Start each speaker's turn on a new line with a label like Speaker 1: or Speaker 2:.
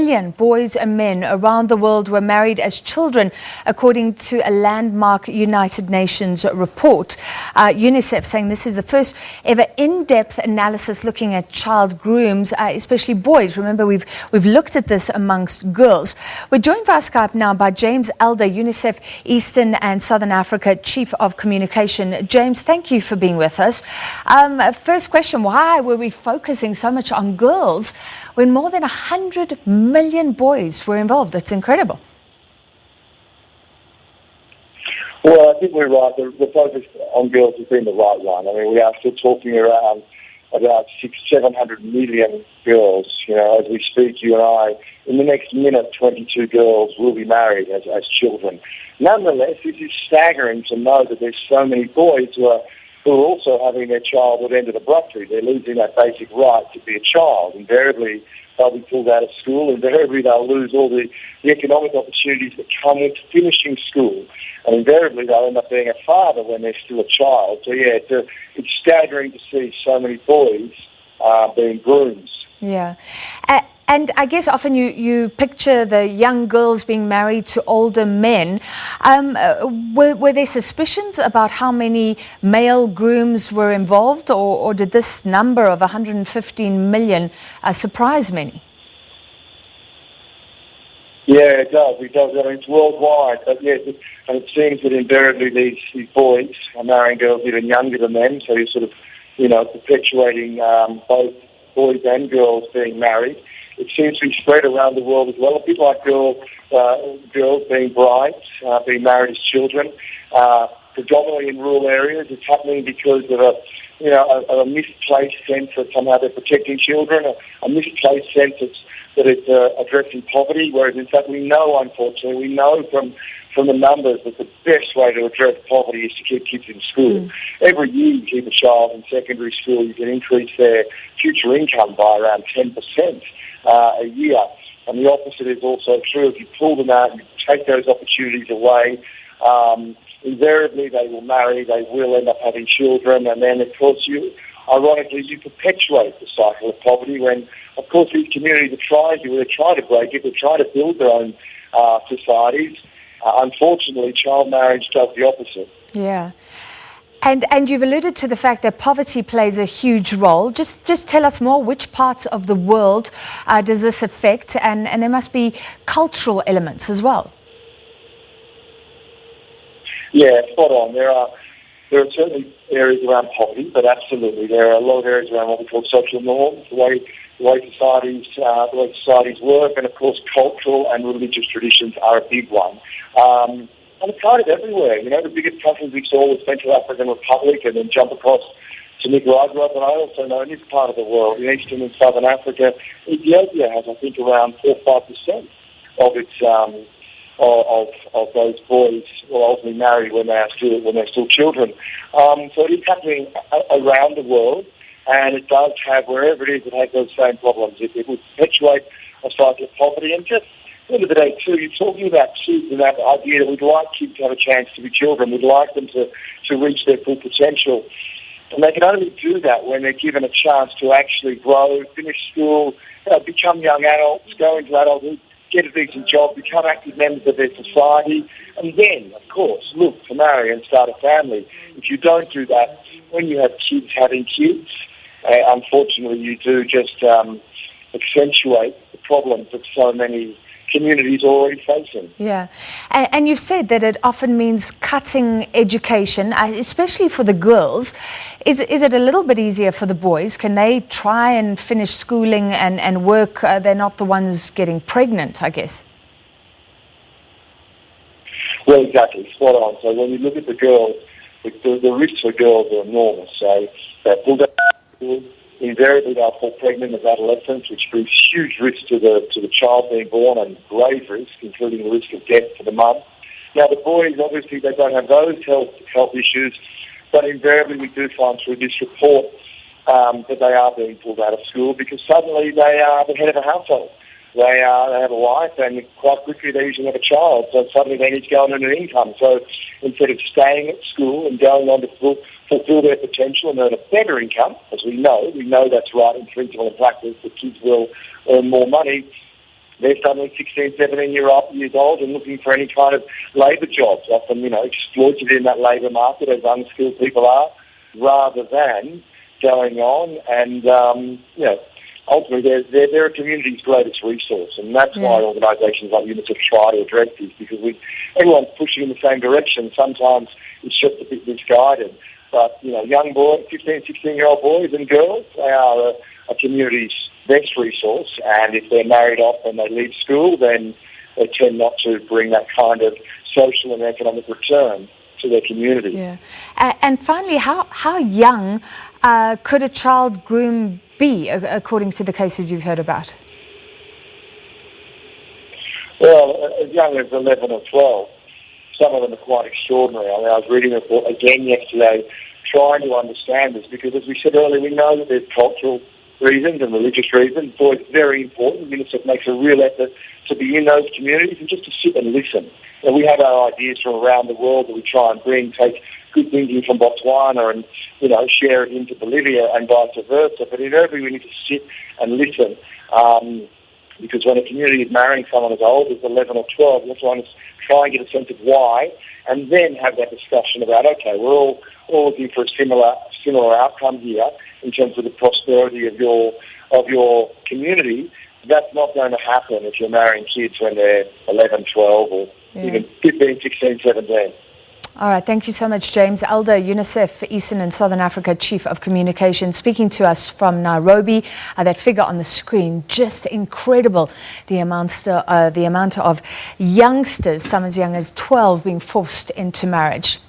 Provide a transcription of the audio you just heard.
Speaker 1: million boys and men around the world were married as children, according to a landmark United Nations report. UNICEF saying this is the first ever in-depth analysis looking at child grooms, especially boys. Remember, we've looked at this amongst girls. We're joined via Skype now by James Elder, UNICEF Eastern and Southern Africa Chief of Communication. James, thank you for being with us. First question, why were we focusing so much on girls when more than 100 million boys were involved? It's incredible.
Speaker 2: Well, I think we're right. The focus on girls has been the right one. I mean, we are still talking around about 700 million girls. You know, as we speak, you and I, in the next minute, 22 girls will be married as children. Nonetheless, it is staggering to know that there's so many boys who are also having their childhood ended abruptly. They're losing that basic right to be a child. Invariably, they'll be pulled out of school. Invariably, they'll lose all the economic opportunities that come with finishing school. And invariably, they'll end up being a father when they're still a child. So, yeah, it's staggering to see so many boys being grooms.
Speaker 1: Yeah. And I guess often you picture the young girls being married to older men. Were there suspicions about how many male grooms were involved, or did this number of 115 million surprise many?
Speaker 2: Yeah, it does. It does. I mean, it's worldwide. But yes, and it seems that invariably these boys are marrying girls even younger than them. So you're sort of, perpetuating both boys and girls being married. It seems to be spread around the world as well. A bit like girls being brides, being married as children, predominantly in rural areas. It's happening because of a misplaced sense that somehow they're protecting children, a misplaced sense that it's addressing poverty, whereas in fact we know, unfortunately, from the numbers that the best way to address poverty is to keep kids in school. Every year you keep a child in secondary school, you can increase their future income by around 10%. A year. And the opposite is also true. If you pull them out, you take those opportunities away, invariably they will marry, they will end up having children, and then, of course, ironically, you perpetuate the cycle of poverty when, of course, these communities are trying to break it, they're trying to build their own societies. Unfortunately, child marriage does the opposite.
Speaker 1: Yeah. And you've alluded to the fact that poverty plays a huge role. Just tell us more, which parts of the world does this affect? And there must be cultural elements as well. Yeah,
Speaker 2: spot on. There are certainly areas around poverty, but absolutely there are a lot of areas around what we call social norms, the way societies work, and of course cultural and religious traditions are a big one. And it's kind of everywhere. The biggest countries we saw was Central African Republic, and then jump across to Nicaragua. But I also know in this part of the world, in Eastern and Southern Africa, Ethiopia has, I think, around 4 or 5% of its of those boys will ultimately marry when they're still children. So it is happening around the world, and it does have, wherever it is, it has those same problems. It will perpetuate a cycle of poverty, and just at the end of the day, too, you're talking about kids and that idea that we'd like kids to have a chance to be children. We'd like them to reach their full potential. And they can only do that when they're given a chance to actually grow, finish school, become young adults, go into adulthood, get a decent job, become active members of their society, and then, of course, look to marry and start a family. If you don't do that, when you have kids having kids, unfortunately you do just accentuate the problems that so many communities are already facing.
Speaker 1: Yeah, and you've said that it often means cutting education, especially for the girls. Is it a little bit easier for the boys? Can they try and finish schooling and work? They're not the ones getting pregnant, I guess.
Speaker 2: Well, exactly, spot on. So when you look at the girls, the risks for girls are enormous. So they're pulled out of school. Invariably, they'll fall pregnant as adolescents, which brings huge risk to the child being born, and grave risk, including the risk of death for the mum. Now, the boys, obviously, they don't have those health issues, but invariably we do find through this report that they are being pulled out of school because suddenly they are the head of a household. They have a wife, and quite quickly they usually have a child, so suddenly they need to go on an income. So instead of staying at school and going on to fulfill their potential and earn a better income, as we know that's right in principle and practice, that kids will earn more money, they're suddenly 16, 17 years old and looking for any kind of labour jobs, often, exploited in that labour market as unskilled people are, rather than going on and, ultimately they're a community's greatest resource, and that's why organisations like UNICEF try to address this, because everyone's pushing in the same direction. Sometimes it's just a bit misguided. But, young boys, 15, 16-year-old boys and girls, they are a community's best resource, and if they're married off and they leave school, then they tend not to bring that kind of social and economic return to their community.
Speaker 1: Yeah. And finally, how young could a child groom be, according to the cases you've heard about?
Speaker 2: Well, as young as 11 or 12. Some of them are quite extraordinary. I was reading a report again yesterday trying to understand this, because as we said earlier, we know that there's cultural reasons and religious reasons. So it's very important. UNICEF makes a real effort to be in those communities and just to sit and listen. And we have our ideas from around the world that we try and take good thinking from Botswana and, share it into Bolivia and vice versa. But inevitably we need to sit and listen. Because when a community is marrying someone as old as 11 or 12, we want to try and get a sense of why, and then have that discussion about, okay, we're all looking for a similar outcome here in terms of the prosperity of your community. That's not going to happen if you're marrying kids when they're 11, 12, or even 15, 16, 17.
Speaker 1: All right, thank you so much, James Elder, UNICEF Eastern and Southern Africa Chief of Communication, speaking to us from Nairobi. That figure on the screen, just incredible, the amount of youngsters, some as young as 12, being forced into marriage.